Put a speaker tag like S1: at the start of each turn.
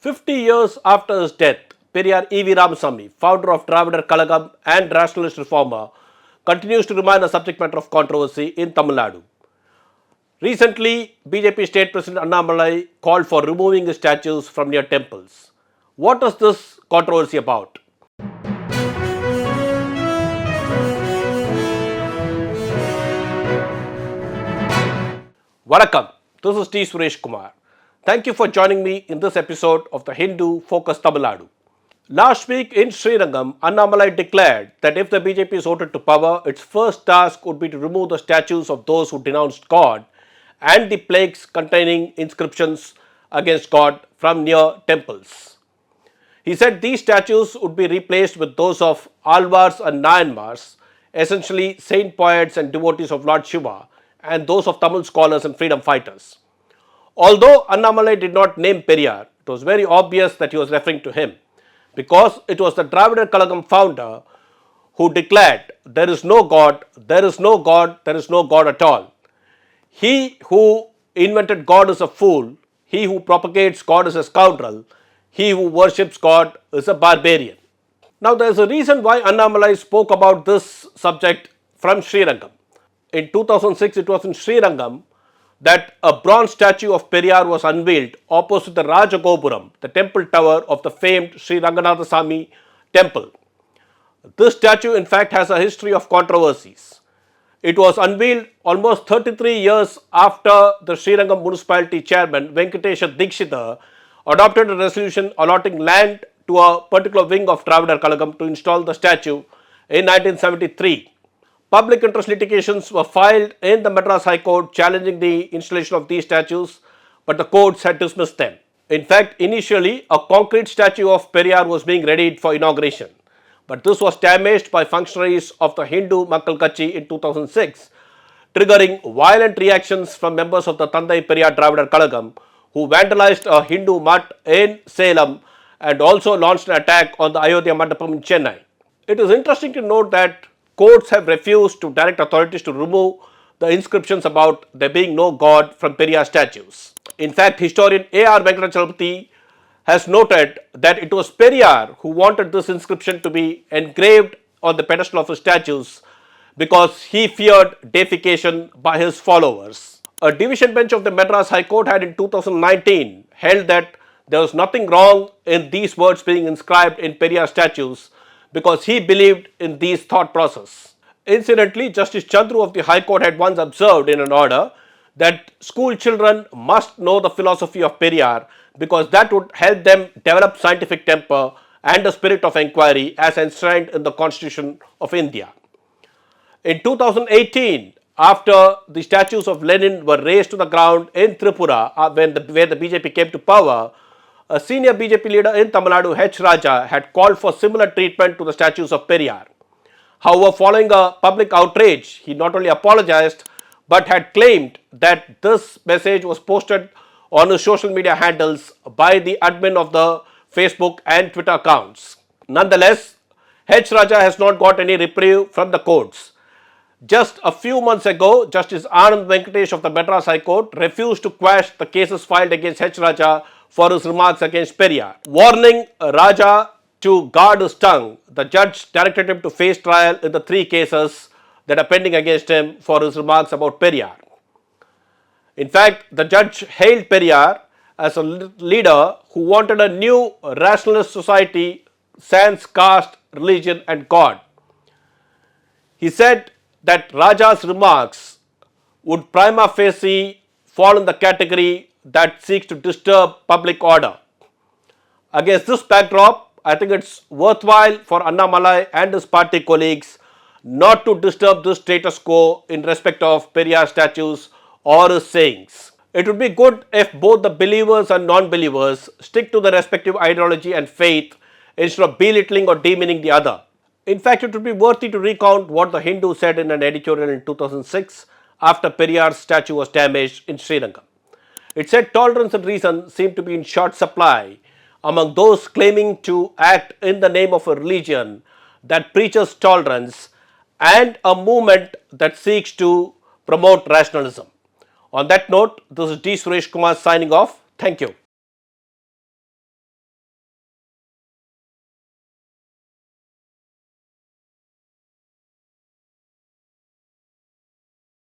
S1: 50 years after his death, Periyar EV Ramaswamy, founder of Dravida Kazhagham and rationalist reformer, continues to remain a subject matter of controversy in Tamil Nadu. Recently, BJP State President Annamalai called for removing his statues from near temples. What is this controversy about? Vanakkam, this is T. Suresh Kumar. Thank you for joining me in this episode of the Hindu Focus Tamil Nadu. Last week in Srirangam, Annamalai declared that if the BJP is voted to power, its first task would be to remove the statues of those who denounced God and the plaques containing inscriptions against God from near temples. He said these statues would be replaced with those of Alwars and Nayanars, essentially saint poets and devotees of Lord Shiva, and those of Tamil scholars and freedom fighters. Although Annamalai did not name Periyar, it was very obvious that he was referring to him, because it was the Dravida Kazhagham founder who declared, "There is no God, there is no God, there is no God at all. He who invented God is a fool, he who propagates God is a scoundrel, he who worships God is a barbarian." Now there is a reason why Annamalai spoke about this subject from Srirangam. In 2006, it was in Srirangam that a bronze statue of Periyar was unveiled opposite the Rajagopuram, the temple tower of the famed Srirangam temple. This statue in fact has a history of controversies. It was unveiled almost 33 years after the Srirangam municipality chairman Venkatesha Dikshita adopted a resolution allotting land to a particular wing of Dravida Kazhagham to install the statue in 1973. Public interest litigations were filed in the Madras High Court challenging the installation of these statues, but the courts had dismissed them. In fact, initially a concrete statue of Periyar was being readied for inauguration, but this was damaged by functionaries of the Hindu Makkal Katchi in 2006, triggering violent reactions from members of the Thandai Periyar Dravida Kazhagham, who vandalized a Hindu mutt in Salem and also launched an attack on the Ayodhya Mandapam in Chennai. It is interesting to note that courts have refused to direct authorities to remove the inscriptions about there being no God from Periyar statues. In fact, historian A.R. Venkatachalapati has noted that it was Periyar who wanted this inscription to be engraved on the pedestal of his statues because he feared deification by his followers. A division bench of the Madras High Court had in 2019 held that there was nothing wrong in these words being inscribed in Periyar statues because he believed in these thought process. Incidentally, Justice Chandru of the High Court had once observed in an order that school children must know the philosophy of Periyar because that would help them develop scientific temper and a spirit of inquiry as enshrined in the Constitution of India. In 2018, after the statues of Lenin were razed to the ground in Tripura where the BJP came to power, a senior BJP leader in Tamil Nadu, H. Raja, had called for similar treatment to the statues of Periyar. However, following a public outrage, he not only apologized but had claimed that this message was posted on his social media handles by the admin of the Facebook and Twitter accounts. Nonetheless, H. Raja has not got any reprieve from the courts. Just a few months ago, Justice Anand Venkatesh of the Madras High Court refused to quash the cases filed against H. Raja for his remarks against Periyar. Warning Raja to guard his tongue, the judge directed him to face trial in the 3 cases that are pending against him for his remarks about Periyar. In fact, the judge hailed Periyar as a leader who wanted a new rationalist society sans caste, religion and God. He said that Raja's remarks would prima facie fall in the category that seeks to disturb public order. Against this backdrop, I think it's worthwhile for Annamalai and his party colleagues not to disturb this status quo in respect of Periyar statues or his sayings. It would be good if both the believers and non-believers stick to the respective ideology and faith instead of belittling or demeaning the other. In fact, it would be worthy to recount what the Hindu said in an editorial in 2006 after Periyar's statue was damaged in Srirangam. It said tolerance and reason seem to be in short supply among those claiming to act in the name of a religion that preaches tolerance and a movement that seeks to promote rationalism. On that note, this is D. Suresh Kumar signing off. Thank you.